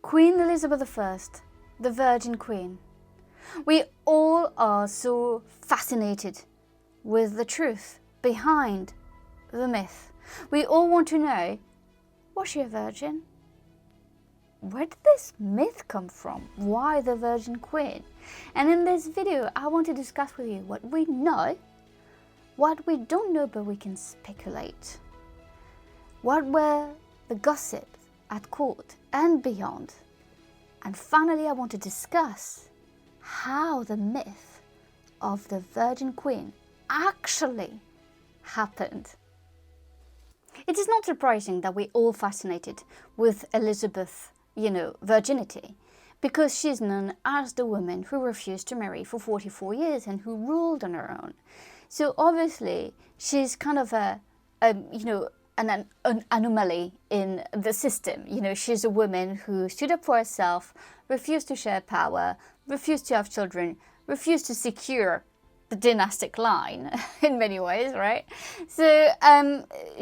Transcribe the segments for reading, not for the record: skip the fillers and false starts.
Queen Elizabeth I, the Virgin Queen. We all are so fascinated with the truth behind the myth. We all want to know, was she a virgin? Where did this myth come from? Why the Virgin Queen? And in this video, I want to discuss with you what we know, what we don't know but we can speculate. What were the gossips at court and beyond? And finally, I want to discuss how the myth of the Virgin Queen actually happened. It is not surprising that we're all fascinated with Elizabeth's, virginity, because she's known as the woman who refused to marry for 44 years and who ruled on her own. So obviously, she's kind of an anomaly in the system. She's a woman who stood up for herself, refused to share power, refused to have children, refused to secure the dynastic line in many ways, right? So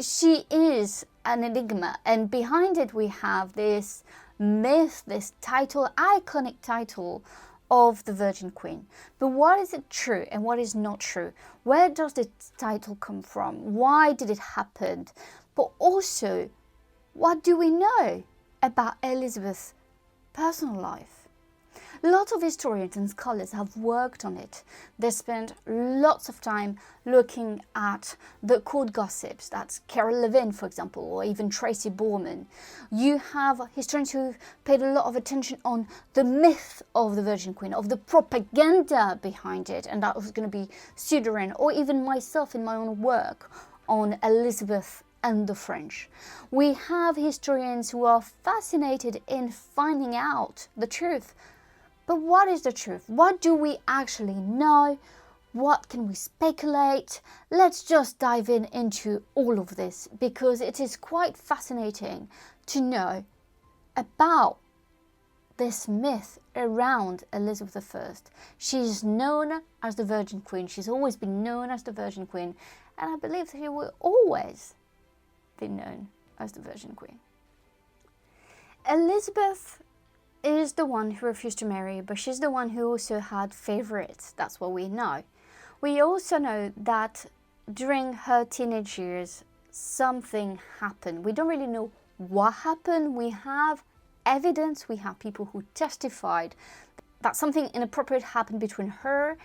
she is an enigma, and behind it we have this myth, this title, iconic title of the Virgin Queen. But what is it true and what is not true? Where does this title come from? Why did it happen? But also, what do we know about Elizabeth's personal life? Lots of historians and scholars have worked on it. They spent lots of time looking at the court gossips. That's Carole, Levin, for example, or even Tracy, Borman. You have historians who've paid a lot of attention on the myth of the Virgin Queen, of the propaganda behind it, and that was going to be Doran, or even myself in my own work on Elizabeth and the French. We have historians who are fascinated in finding out the truth. But what is the truth? What do we actually know? What can we speculate? Let's just dive into all of this, because it is quite fascinating to know about this myth around Elizabeth I. She's known as the Virgin Queen. She's always been known as the Virgin Queen. And I believe that she will always be known as the Virgin Queen. Elizabeth is the one who refused to marry, but she's the one who also had favorites. That's what we know. We also know that during her teenage years, something happened. We don't really know what happened. We have evidence, we have people who testified that something inappropriate happened between her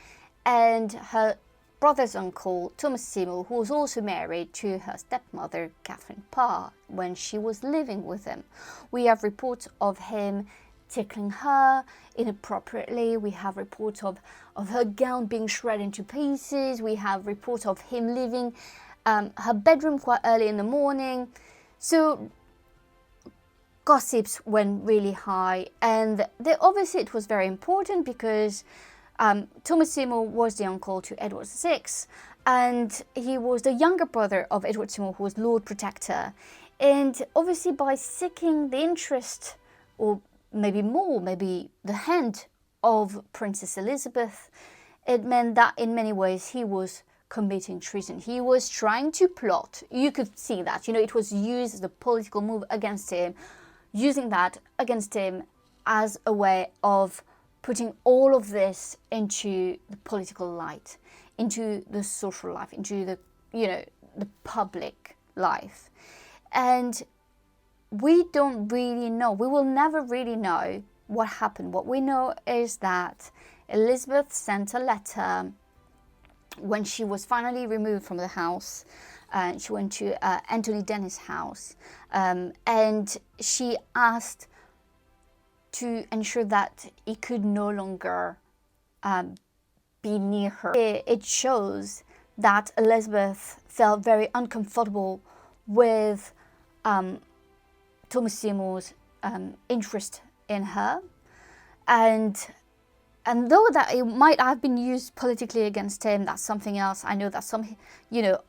and her brother's uncle, Thomas Seymour, who was also married to her stepmother, Catherine Parr, when she was living with him. We have reports of him tickling her inappropriately. We have reports of her gown being shredded into pieces. We have reports of him leaving her bedroom quite early in the morning. So gossips went really high, and obviously it was very important because Thomas Seymour was the uncle to Edward VI, and he was the younger brother of Edward Seymour, who was Lord Protector. And obviously by seeking the interest, or maybe the hand of Princess Elizabeth, it meant that in many ways he was committing treason. He was trying to plot. You could see that. It was used as a political move against him, using that against him as a way of putting all of this into the political light, into the social life, into the public life. And we don't really know. We will never really know what happened. What we know is that Elizabeth sent a letter when she was finally removed from the house. She went to Anthony Dennis' house, and she asked to ensure that he could no longer be near her. It shows that Elizabeth felt very uncomfortable with Thomas Seymour's interest in her, and though that it might have been used politically against him, that's something else. I know that some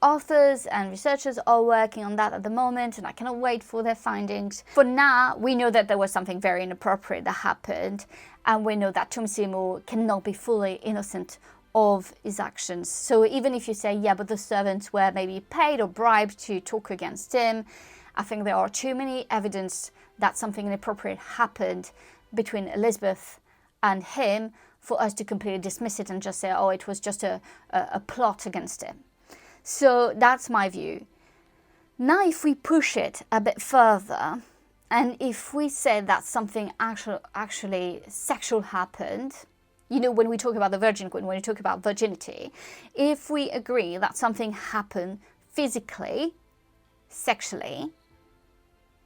authors and researchers are working on that at the moment, and I cannot wait for their findings. For now, we know that there was something very inappropriate that happened, and we know that Thomas Seymour cannot be fully innocent of his actions. So even if you say, yeah, but the servants were maybe paid or bribed to talk against him, I think there are too many evidence that something inappropriate happened between Elizabeth and him for us to completely dismiss it and just say, oh, it was just a plot against him. So that's my view. Now, if we push it a bit further, and if we say that something actually sexual happened, you know, when we talk about the Virgin Queen, when we talk about virginity, if we agree that something happened physically, sexually,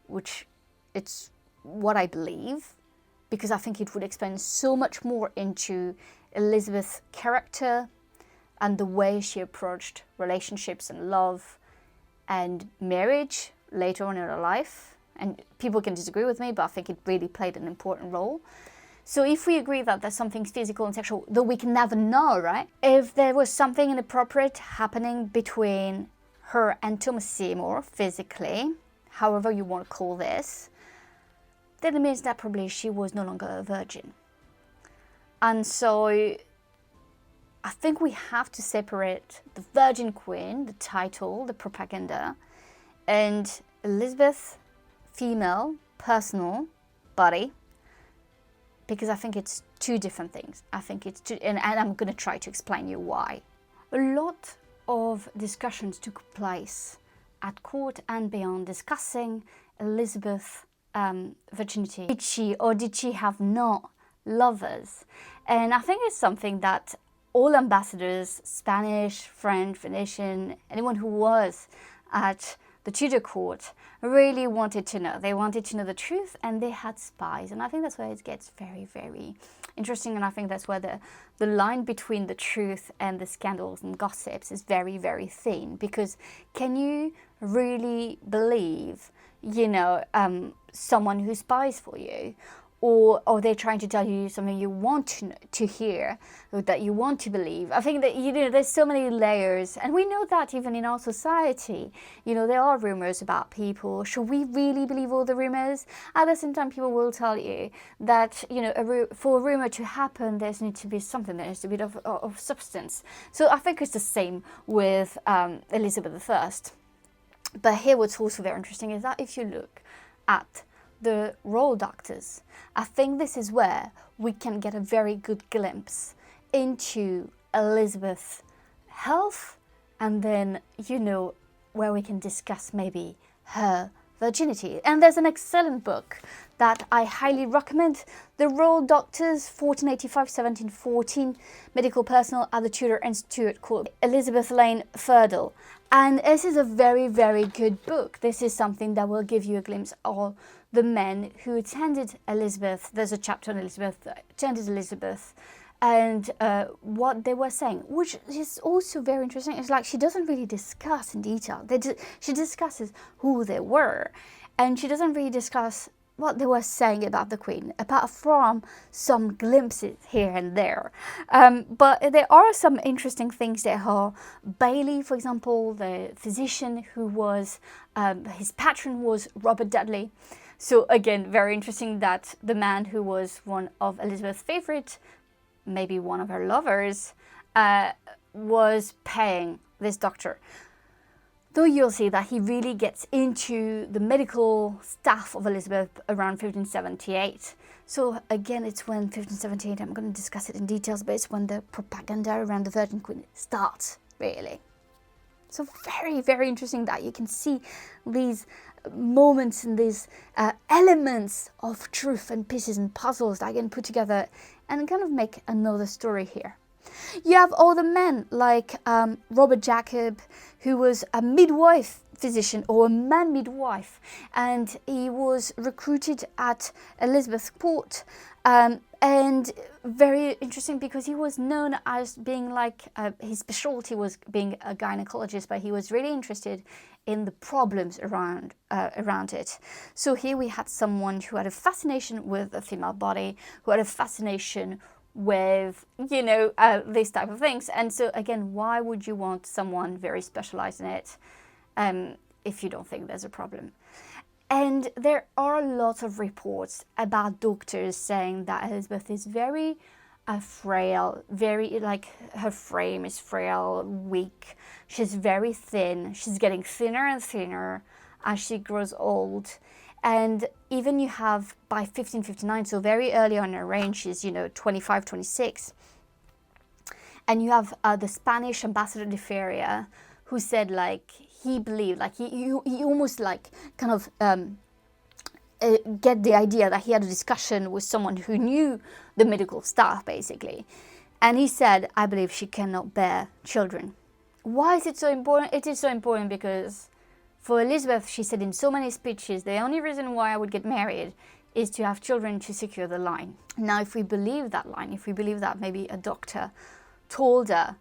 which it's what I believe, because I think it would explain so much more into Elizabeth's character and the way she approached relationships and love and marriage later on in her life. And people can disagree with me, but I think it really played an important role. So if we agree that there's something physical and sexual, though we can never know, right? If there was something inappropriate happening between her and Thomas Seymour physically, however you want to call this, then it means that probably she was no longer a virgin. And so I think we have to separate the Virgin Queen, the title, the propaganda, and Elizabeth, female, personal body, because I think it's two different things. I think it's two, and I'm going to try to explain you why. A lot of discussions took place at court and beyond discussing Elizabeth's virginity. Did she or did she have no lovers? And I think it's something that all ambassadors, Spanish, French, Venetian, anyone who was at the Tudor court really wanted to know. They wanted to know the truth, and they had spies. And I think that's where it gets very, very interesting. And I think that's where the line between the truth and the scandals and gossips is very, very thin. Because can you really believe, you know, someone who spies for you? Or are they trying to tell you something you want to hear, or that you want to believe? I think that, you know, there's so many layers, and we know that even in our society, you know, there are rumors about people. Should we really believe all the rumors? At the same time, people will tell you that, you know, for a rumor to happen, there needs to be something, there needs to be a bit of substance. So I think it's the same with Elizabeth I. But here what's also very interesting is that if you look at the royal doctors, I think this is where we can get a very good glimpse into Elizabeth's health, and then, you know, where we can discuss maybe her virginity. And there's an excellent book that I highly recommend, The Royal Doctors, 1485-1714, Medical Personnel at the Tudor Institute, called Elizabeth Lane Furdle. And this is a very, very good book. This is something that will give you a glimpse of the men who attended Elizabeth. There's a chapter on Elizabeth, attended Elizabeth, and what they were saying, which is also very interesting. It's like she doesn't really discuss in detail. She discusses who they were, and she doesn't really discuss what they were saying about the Queen, apart from some glimpses here and there. But there are some interesting things there. Her Bailey, for example, the physician who was, his patron was Robert Dudley. So again, very interesting that the man who was one of Elizabeth's favorite, maybe one of her lovers, was paying this doctor. Though you'll see that he really gets into the medical staff of Elizabeth around 1578. So again, it's when 1578, I'm going to discuss it in details, but it's when the propaganda around the Virgin Queen starts, really. So very, very interesting that you can see these moments and these elements of truth and pieces and puzzles that I can put together and kind of make another story here. You have other men like Robert Jacob, who was a midwife physician or a man midwife, and he was recruited at Elizabeth's court, and very interesting because he was known as being like, his specialty was being a gynecologist, but he was really interested in the problems around it. So here we had someone who had a fascination with the female body, who had a fascination with, you know, these type of things. And so again, why would you want someone very specialized in it if you don't think there's a problem? And there are lots of reports about doctors saying that Elizabeth is very frail, very, like, her frame is frail, weak. She's very thin. She's getting thinner and thinner. as she grows old. And even you have by 1559, so very early on in her reign, she's, 25, 26. And you have the Spanish ambassador de Feria, who said, like, he believed, like, he almost, like, kind of get the idea that he had a discussion with someone who knew the medical stuff, basically. And he said, I believe she cannot bear children. Why is it so important? It is so important because for Elizabeth, she said in so many speeches, the only reason why I would get married is to have children to secure the line. Now, if we believe that line, if we believe that maybe a doctor told her,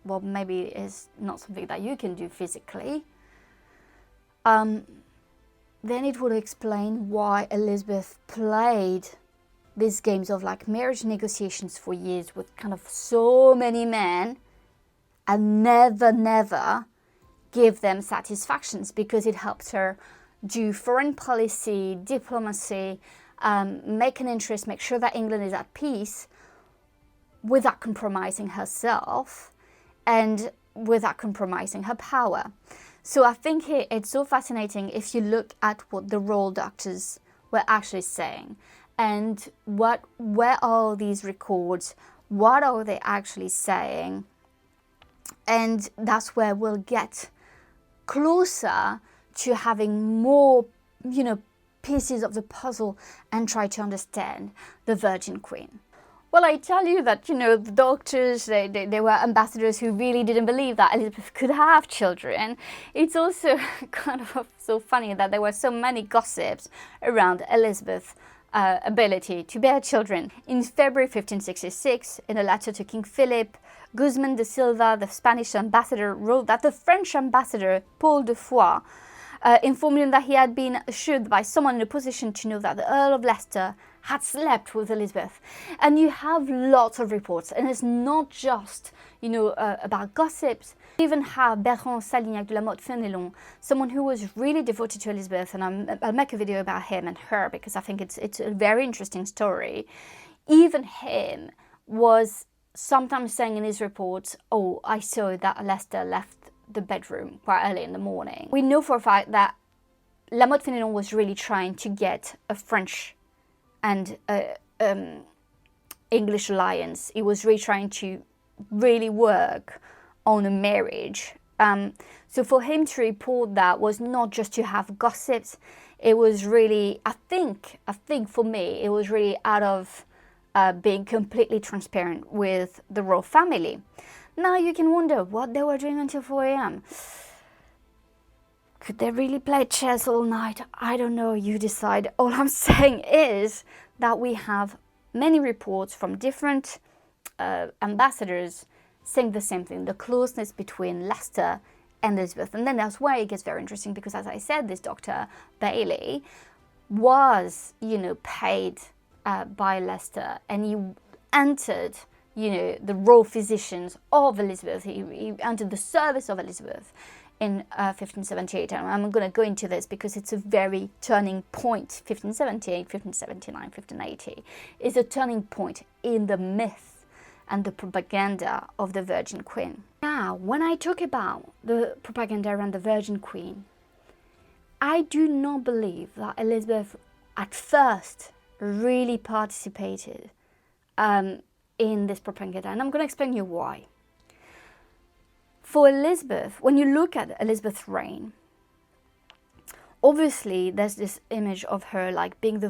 well, maybe it's not something that you can do physically, then it would explain why Elizabeth played these games of like marriage negotiations for years with kind of so many men and never give them satisfactions, because it helped her do foreign policy, diplomacy, make an interest, make sure that England is at peace without compromising herself and without compromising her power. So I think it's so fascinating if you look at what the royal doctors were actually saying and where are these records, what are they actually saying, and that's where we'll get closer to having more, pieces of the puzzle and try to understand the Virgin Queen. Well, I tell you that, the doctors, they were ambassadors who really didn't believe that Elizabeth could have children. It's also kind of so funny that there were so many gossips around Elizabeth's ability to bear children. In February 1566, in a letter to King Philip, Guzman de Silva, the Spanish ambassador, wrote that the French ambassador, Paul de Foix, informed him that he had been assured by someone in a position to know that the Earl of Leicester had slept with Elizabeth. And you have lots of reports, and it's not just, about gossips. You even have Bertrand Salignac de la Motte-Fénelon, someone who was really devoted to Elizabeth, and I'll make a video about him and her because I think it's a very interesting story. Even him was sometimes saying in his reports, oh, I saw that Leicester left the bedroom quite early in the morning. We know for a fact that La Motte-Fénelon was really trying to get a French and English alliance. He was really trying to really work on a marriage. So for him to report that was not just to have gossips. It was really, I think for me, it was really out of being completely transparent with the royal family. Now you can wonder what they were doing until 4 a.m. Could they really play chess all night? I don't know, you decide. All I'm saying is that we have many reports from different ambassadors saying the same thing, the closeness between Leicester and Elizabeth. And then that's why it gets very interesting, because as I said, this Dr. Bailey was, paid by Leicester, and he entered the royal physicians of Elizabeth. He entered the service of Elizabeth in 1578. And I'm going to go into this because it's a very turning point. 1578, 1579, 1580 is a turning point in the myth and the propaganda of the Virgin Queen. Now, when I talk about the propaganda around the Virgin Queen, I do not believe that Elizabeth at first really participated in this propaganda, and I'm going to explain you why. For Elizabeth, when you look at Elizabeth's reign, obviously there's this image of her like being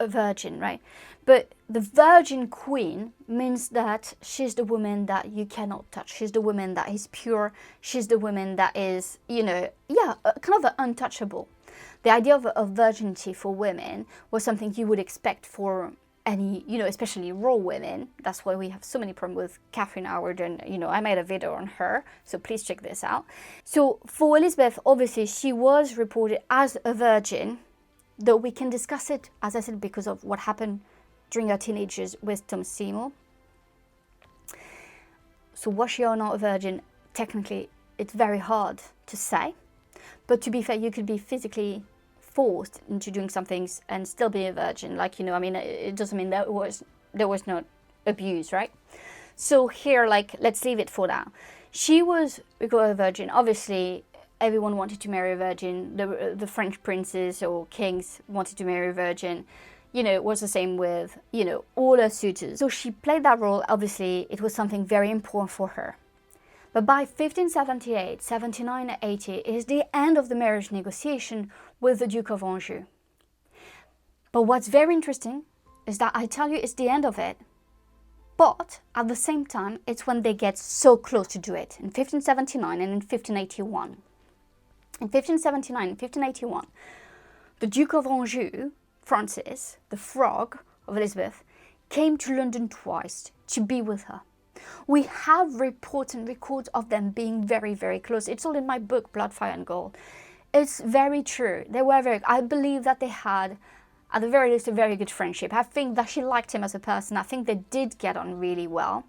a virgin, right? But the Virgin Queen means that she's the woman that you cannot touch. She's the woman that is pure. She's the woman that is, kind of untouchable. The idea of virginity for women was something you would expect for any, especially royal women. That's why we have so many problems with Catherine Howard, and, I made a video on her, so please check this out. So for Elizabeth, obviously, she was reported as a virgin, though we can discuss it, as I said, because of what happened during her teenage years with Thomas Seymour. So was she or not a virgin? Technically, it's very hard to say. But to be fair, you could be physically forced into doing some things and still be a virgin. Like, it doesn't mean there was no abuse, right? So here, let's leave it for now. She was a virgin. Obviously, everyone wanted to marry a virgin. The French princes or kings wanted to marry a virgin. You know, it was the same with, you know, all her suitors. So she played that role. Obviously, it was something very important for her. But by 1578, 79, 80 is the end of the marriage negotiation with the Duke of Anjou. But what's very interesting is that I tell you it's the end of it. But at the same time, it's when they get so close to do it, in 1579 and in 1581. In 1579 and 1581, the Duke of Anjou, Francis, the frog of Elizabeth, came to London twice to be with her. We have reports and records of them being very, very close. It's all in my book, Blood, Fire and Gold. It's very true. They were very, I believe that they had, at the very least, a very good friendship. I think that she liked him as a person. I think they did get on really well.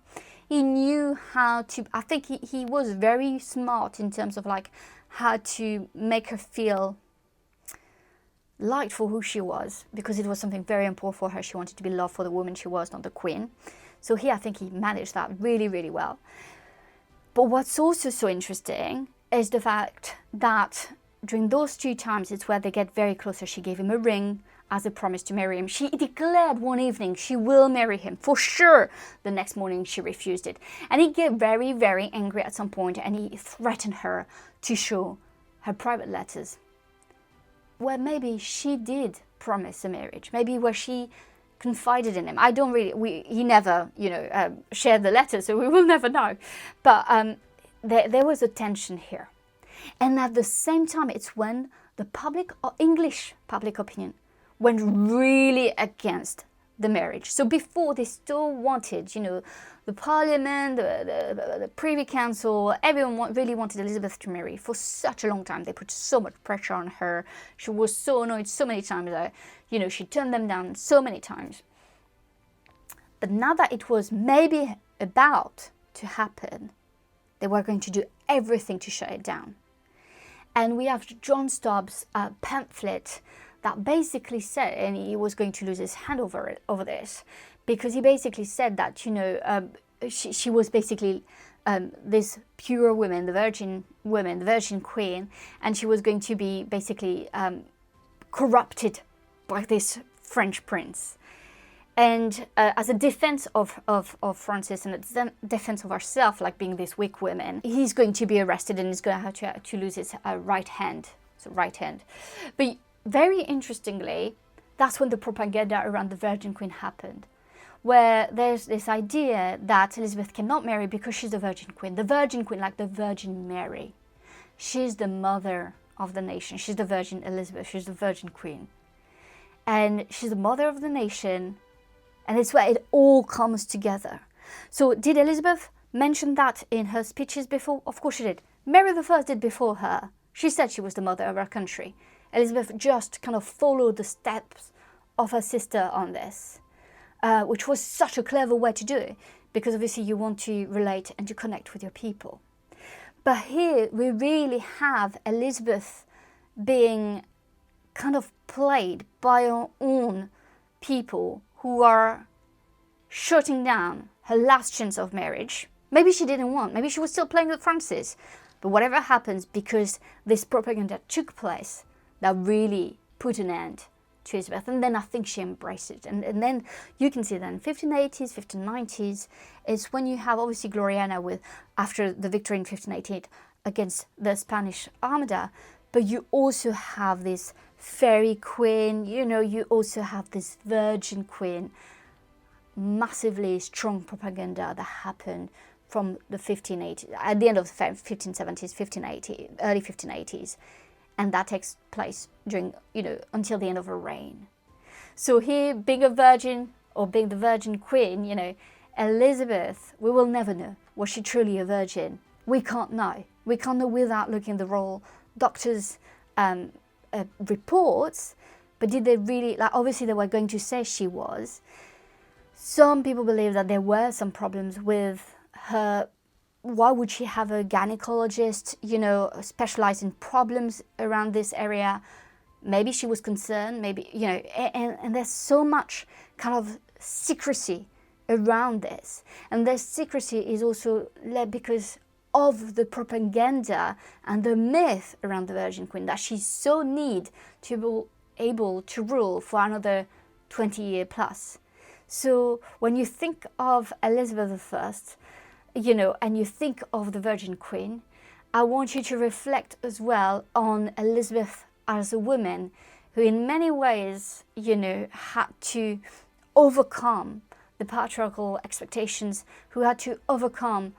He knew how to, I think he was very smart in terms of like how to make her feel liked for who she was, because it was something very important for her. She wanted to be loved for the woman she was, not the queen. So I think he managed that really, really well. But what's also so interesting is the fact that during those 2 times, it's where they get very close. She gave him a ring as a promise to marry him. She declared one evening she will marry him for sure. The next morning she refused it. And he get very, very angry at some point, and he threatened her to show her private letters, where maybe she did promise a marriage, maybe where she confided in him. I don't really, he never, you know, shared the letter, so we will never know. But there was a tension here. And at the same time, it's when the English public opinion went really against the marriage. So before, they still wanted, you know, the parliament, the privy council, everyone really wanted Elizabeth to marry for such a long time. They put so much pressure on her. She was so annoyed so many times that, you know, she turned them down so many times. But now that it was maybe about to happen, they were going to do everything to shut it down. And we have John Stubbs' pamphlet that basically said, and he was going to lose his hand over this, because he basically said that, you know, she was basically this pure woman, the virgin woman, the virgin queen, and she was going to be basically corrupted by this French prince. And as a defense of Francis and a defense of herself, like being this weak woman, he's going to be arrested and he's going to have to lose his right hand. So right hand. But very interestingly, that's when the propaganda around the Virgin Queen happened, where there's this idea that Elizabeth cannot marry because she's the Virgin Queen. The Virgin Queen, like the Virgin Mary. She's the mother of the nation. She's the Virgin Elizabeth. She's the Virgin Queen. And she's the mother of the nation. And it's where it all comes together. So did Elizabeth mention that in her speeches before? Of course she did. Mary I did before her. She said she was the mother of her country. Elizabeth just kind of followed the steps of her sister on this, which was such a clever way to do it, because obviously you want to relate and to connect with your people. But here we really have Elizabeth being kind of played by her own people who are shutting down her last chance of marriage. Maybe she didn't want, maybe she was still playing with Francis. But whatever happens, because this propaganda took place, that really put an end to Elizabeth. And then I think she embraced it. And then you can see that in 1580s, 1590s, it's when you have obviously Gloriana after the victory in 1588 against the Spanish Armada, but you also have this fairy queen, you know, you also have this virgin queen. Massively strong propaganda that happened from the 1580s, at the end of the 1570s, 1580s, early 1580s. And that takes place during, you know, until the end of her reign. So here, being a virgin or being the Virgin Queen, you know, Elizabeth, we will never know. Was she truly a virgin? We can't know. We can't know without looking at the royal doctors' reports. But did they really, like, obviously they were going to say she was. Some people believe that there were some problems with her. Why would she have a gynecologist, you know, specialized in problems around this area? Maybe she was concerned, maybe, you know, and there's so much kind of secrecy around this. And this secrecy is also led because of the propaganda and the myth around the Virgin Queen that she so need to be able to rule for another 20 years plus. So when you think of Elizabeth I, you know, and you think of the Virgin Queen, I want you to reflect as well on Elizabeth as a woman who in many ways, you know, had to overcome the patriarchal expectations, who had to overcome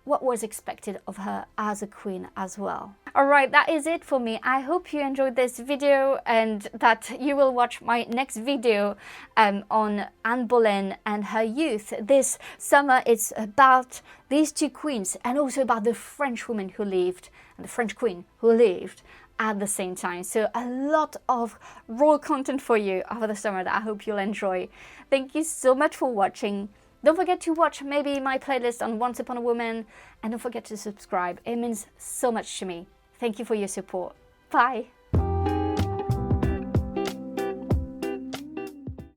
what was expected of her as a queen as well. Alright, that is it for me. I hope you enjoyed this video and that you will watch my next video on Anne Boleyn and her youth. This summer it's about these two queens and also about the French woman who lived and the French queen who lived at the same time. So a lot of raw content for you over the summer that I hope you'll enjoy. Thank you so much for watching. Don't forget to watch maybe my playlist on Once Upon a Woman, and don't forget to subscribe. It means so much to me. Thank you for your support. Bye.